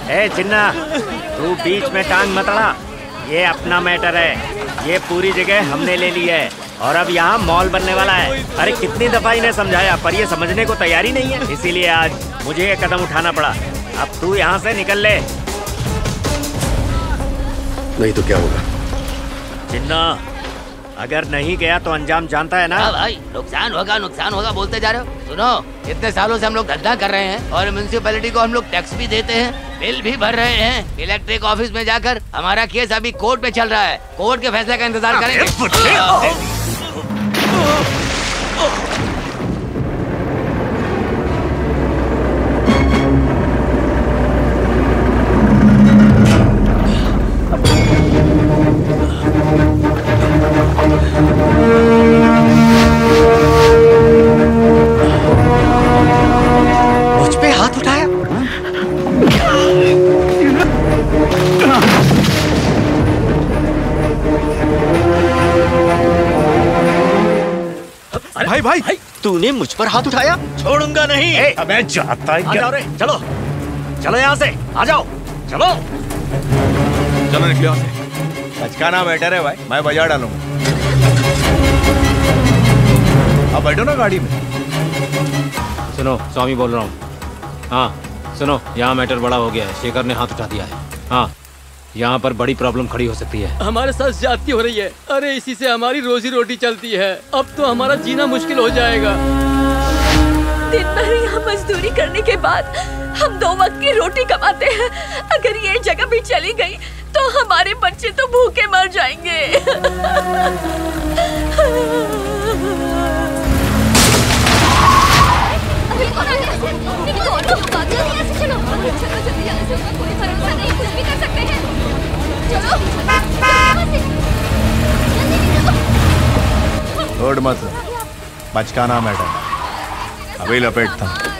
ए चिन्ना, तू बीच में टांग मत अड़ा। ये अपना मैटर है, ये पूरी जगह हमने ले ली है और अब यहाँ मॉल बनने वाला है। अरे कितनी दफा इन्हें समझाया पर ये समझने को तैयारी नहीं है, इसीलिए आज मुझे ये कदम उठाना पड़ा। अब तू यहाँ से निकल ले। नहीं तो क्या होगा? चिन्ना, अगर नहीं गया तो अंजाम जानता है ना? भाई नुकसान होगा बोलते जा रहे हो। सुनो, इतने सालों से हम लोग धंधा कर रहे हैं और म्युनिसिपैलिटी को हम लोग टैक्स भी देते हैं, बिल भी भर रहे हैं। इलेक्ट्रिक ऑफिस में जाकर हमारा केस अभी कोर्ट में चल रहा है, कोर्ट के फैसले का इंतजार करेंगे। मुझ पे हाथ उठाया? भाई भाई, तूने मुझ पर हाथ उठाया? छोड़ूंगा नहीं। अबे जाता है आ क्या? जाओ रे, चलो चलो यहाँ से, आ जाओ, चलो चलो निकलो यहाँ से। बचकाना मैटर है भाई, मैं बजा डालूंगा। अब बैठो ना गाड़ी में। सुनो, स्वामी बोल रहा हूँ। हाँ सुनो, यहाँ मैटर बड़ा हो गया है, शेखर ने हाथ उठा दिया है। हाँ, यहाँ पर बड़ी प्रॉब्लम खड़ी हो सकती है। हमारे साथ ज्यादती हो रही है। अरे इसी से हमारी रोजी रोटी चलती है, अब तो हमारा जीना मुश्किल हो जाएगा। दिन भर यहाँ मजदूरी करने के बाद हम 2 वक्त की रोटी कमाते हैं। अगर ये जगह भी चली गई तो हमारे बच्चे तो भूखे मर जाएंगे। रोड मत, बचकाना मैटर अभी लपेटता हूँ।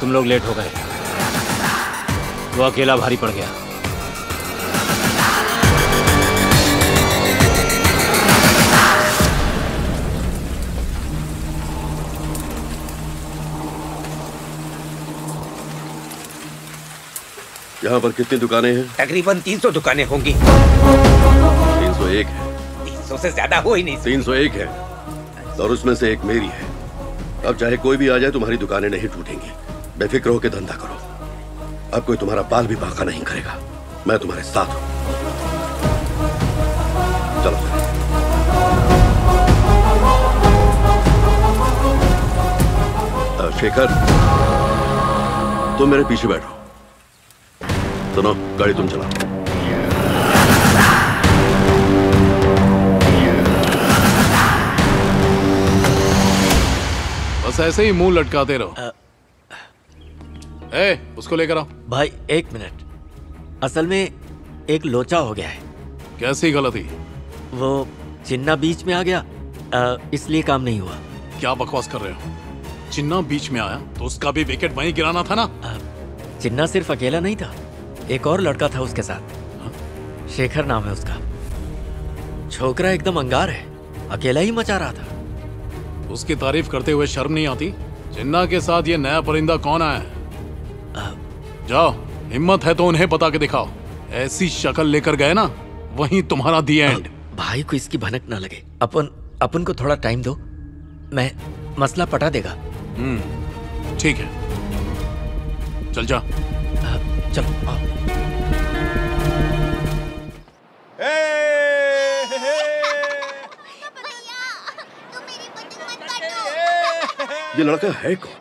तुम लोग लेट हो गए, वो अकेला भारी पड़ गया। यहाँ पर कितनी दुकानें हैं? तकरीबन 300 दुकानें होंगी। 301 है। 300 से ज्यादा हो ही नहीं। 301 है और उसमें से एक मेरी है। अब चाहे कोई भी आ जाए तुम्हारी दुकानें नहीं टूटेंगी। बेफिक्र होकर धंधा करो, अब कोई तुम्हारा बाल भी बांका नहीं करेगा। मैं तुम्हारे साथ हूं। चलो शेखर, तुम मेरे पीछे बैठो। सुनो, गाड़ी तुम चलाओ। बस ऐसे ही मुंह लटकाते रहो। उसको लेकर आओ। भाई 1 मिनट, असल में एक लोचा हो गया है। कैसी गलती? वो चिन्ना बीच में आ गया, इसलिए काम नहीं हुआ। क्या बकवास कर रहे हो? चिन्ना बीच में आया तो उसका भी विकेट वहीं गिराना था ना। चिन्ना सिर्फ अकेला नहीं था, एक और लड़का था उसके साथ। शेखर नाम है उसका। छोकरा एकदम अंगार है, अकेला ही मचा रहा था। उसकी तारीफ करते हुए शर्म नहीं आती? चिन्ना के साथ ये नया परिंदा कौन आया है? जाओ, हिम्मत है तो उन्हें बता के दिखाओ। ऐसी शक्ल लेकर गए ना, वहीं तुम्हारा दी एंड। भाई को इसकी भनक ना लगे, अपन को थोड़ा टाइम दो, मैं मसला पटा देगा। ठीक है, चल जा। चल। ये लड़का है कौन?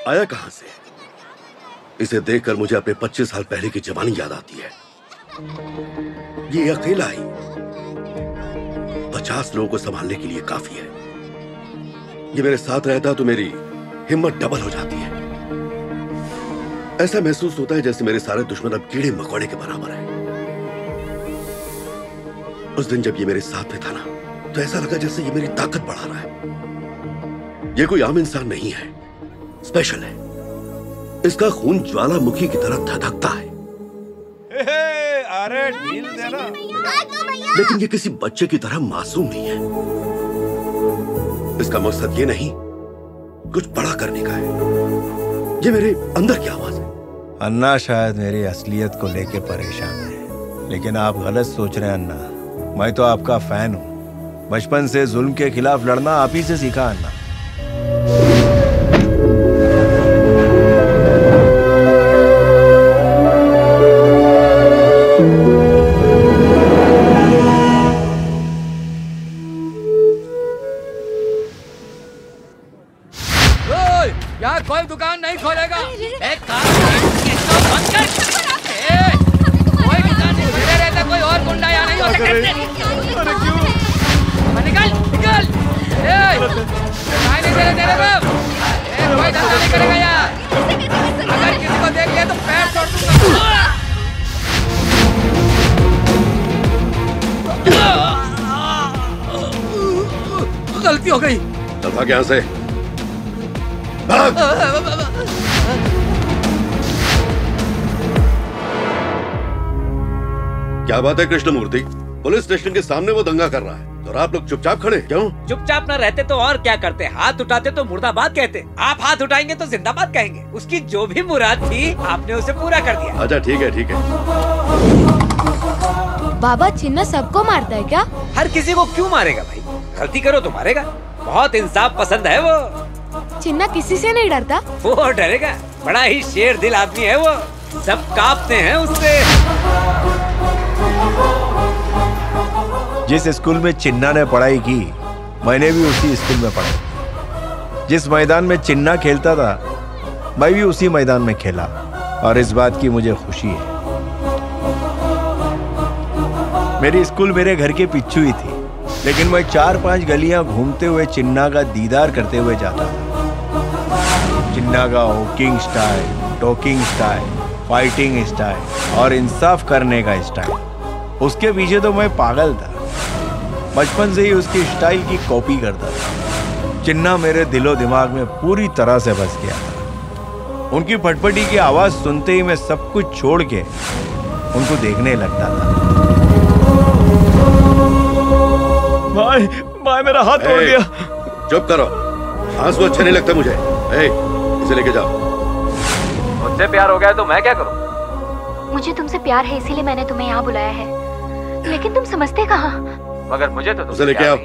आया कहां से? इसे देखकर मुझे अपने 25 साल पहले की जवानी याद आती है। ये अकेला ही 50 लोगों को संभालने के लिए काफी है। ये मेरे साथ रहता तो मेरी हिम्मत डबल हो जाती है। ऐसा महसूस होता है जैसे मेरे सारे दुश्मन अब कीड़े मकोड़े के बराबर हैं। उस दिन जब ये मेरे साथ में था ना, तो ऐसा लगा जैसे ये मेरी ताकत बढ़ा रहा है। ये कोई आम इंसान नहीं है, स्पेशल है। इसका खून ज्वालामुखी की तरह धधकता है। अरे ढील देना। लेकिन ये किसी बच्चे की तरह मासूम नहीं है। इसका मकसद ये नहीं, कुछ बड़ा करने का है। ये मेरे अंदर की आवाज है। अन्ना शायद मेरी असलियत को लेके परेशान है, लेकिन आप गलत सोच रहे हैं अन्ना। मैं तो आपका फैन हूं। बचपन से जुल्म के खिलाफ लड़ना आप ही से सीखा अन्ना। यहाँ कोई दुकान नहीं खोलेगा। एक काम इसको बंद कर। कोई दुकान नहीं खुले रहता, कोई और गुंडा यहाँ नहीं हो सकता। निकल निकल। नहीं दे रहे कोई धंधा नहीं करेगा यार। अगर किसी को देख लिया तो पैर तोड़ दूंगा। गलती हो गई। चल भाग यहाँ से। क्या बात है कृष्णमूर्ति? पुलिस स्टेशन के सामने वो दंगा कर रहा है और आप लोग चुपचाप खड़े क्यों? चुपचाप न रहते तो और क्या करते? हाथ उठाते तो मुर्दाबाद कहते। आप हाथ उठाएंगे तो जिंदाबाद कहेंगे। उसकी जो भी मुराद थी आपने उसे पूरा कर दिया। अच्छा ठीक है ठीक है। बाबा चिन्ना सबको मारता है क्या? हर किसी को क्यों मारेगा भाई? गलती करो तो मारेगा। बहुत इंसाफ पसंद है वो। चिन्ना किसी से नहीं डरता। वो डरेगा? बड़ा ही शेर दिल आदमी है वो। सब कांपते हैं उससे। जिस स्कूल में चिन्ना ने पढ़ाई की, मैंने भी उसी स्कूल में पढ़ा। जिस मैदान में चिन्ना खेलता था, मैं भी उसी मैदान में खेला और इस बात की मुझे खुशी है। मेरी स्कूल मेरे घर के पीछे ही थी, लेकिन मैं 4-5 गलियां घूमते हुए चिन्ना का दीदार करते हुए जाता था। चिन्ना का walking style, talking style, fighting style और इंसाफ करने का स्टाइल, उसके पीछे तो मैं पागल था। बचपन से ही उसकी स्टाइल की कॉपी करता था। चिन्ना मेरे दिलो दिमाग में पूरी तरह से बस गया था। उनकी फटफटी की आवाज सुनते ही मैं सब कुछ छोड़ के उनको देखने लगता था। भाई मेरा हाथ तोड़ गया। चुप करो, आंसू अच्छे नहीं लगते मुझे। इसे लेके जाओ। मुझसे प्यार हो गया तो मैं क्या करूं? मुझे तुमसे प्यार है, इसीलिए मैंने तुम्हें यहाँ बुलाया है। लेकिन तुम समझते कहाँ? मगर मुझे तो उसे लेके आओ।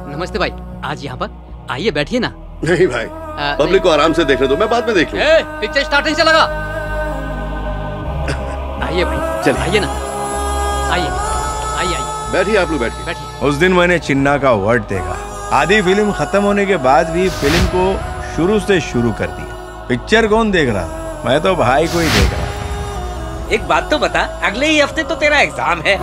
नमस्ते भाई, आज यहाँ पर आइए बैठिए ना। नहीं भाई, पब्लिक को आराम से देखने दो, मैं बाद में देख लूंगा। पिक्चर स्टार्ट नहीं चलेगा। आइए भाई, चल आइए ना। आइए आइए आइए। बैठिए आप लोग, बैठिए बैठिए। उस दिन मैंने चिन्ना का वर्ड देखा। आधी फिल्म खत्म होने के बाद भी फिल्म को शुरू से शुरू कर दिया। पिक्चर कौन देख रहा था? मैं तो भाई को ही देख रहा था। एक बात तो बता, अगले ही हफ्ते तो तेरा एग्जाम है।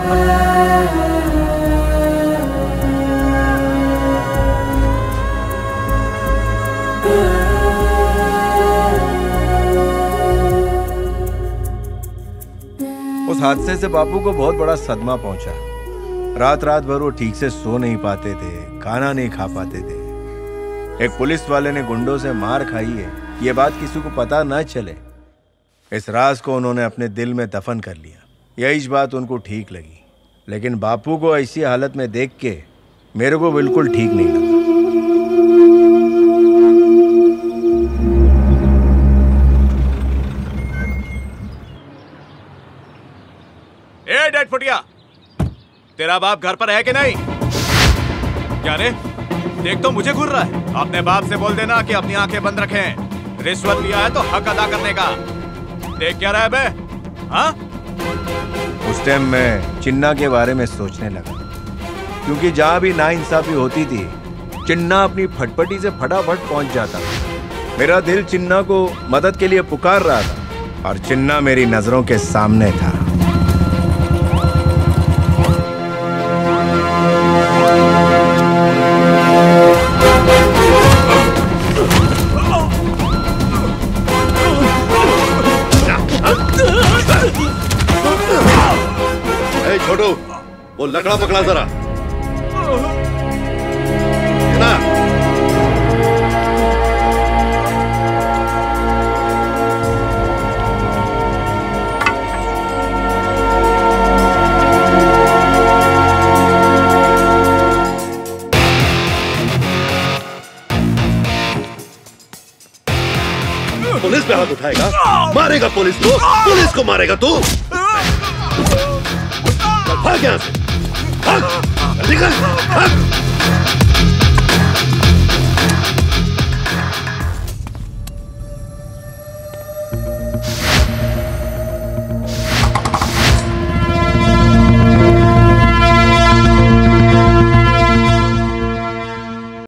उस हादसे से बापू को बहुत बड़ा सदमा पहुंचा। रात रात भर वो ठीक से सो नहीं पाते थे, खाना नहीं खा पाते थे। एक पुलिस वाले ने गुंडों से मार खाई है, ये बात किसी को पता न चले। इस राज को उन्होंने अपने दिल में दफन कर लिया। यही बात उनको ठीक लगी, लेकिन बापू को ऐसी हालत में देख के मेरे को बिल्कुल ठीक नहीं लगा। ए डेड फुटिया, तेरा बाप घर पर है कि नहीं? क्या रे, देख तो मुझे घूर रहा है। अपने बाप से बोल देना कि अपनी आंखें बंद रखें। रिश्वत लिया है तो हक अदा करने का। देख क्या रहा है बे? हाँ? उस टाइम मैं चिन्ना के बारे में सोचने लगा, क्योंकि जहां भी नाइंसाफी होती थी चिन्ना अपनी फटफटी से फटाफट पहुंच जाता। मेरा दिल चिन्ना को मदद के लिए पुकार रहा था और चिन्ना मेरी नजरों के सामने था। छोटू, वो लकड़ा पकड़ा जरा। पुलिस पे हाथ उठाएगा, मारेगा पुलिस को मारेगा तू। भाग यहाँ से, भाग, निकल, भाग।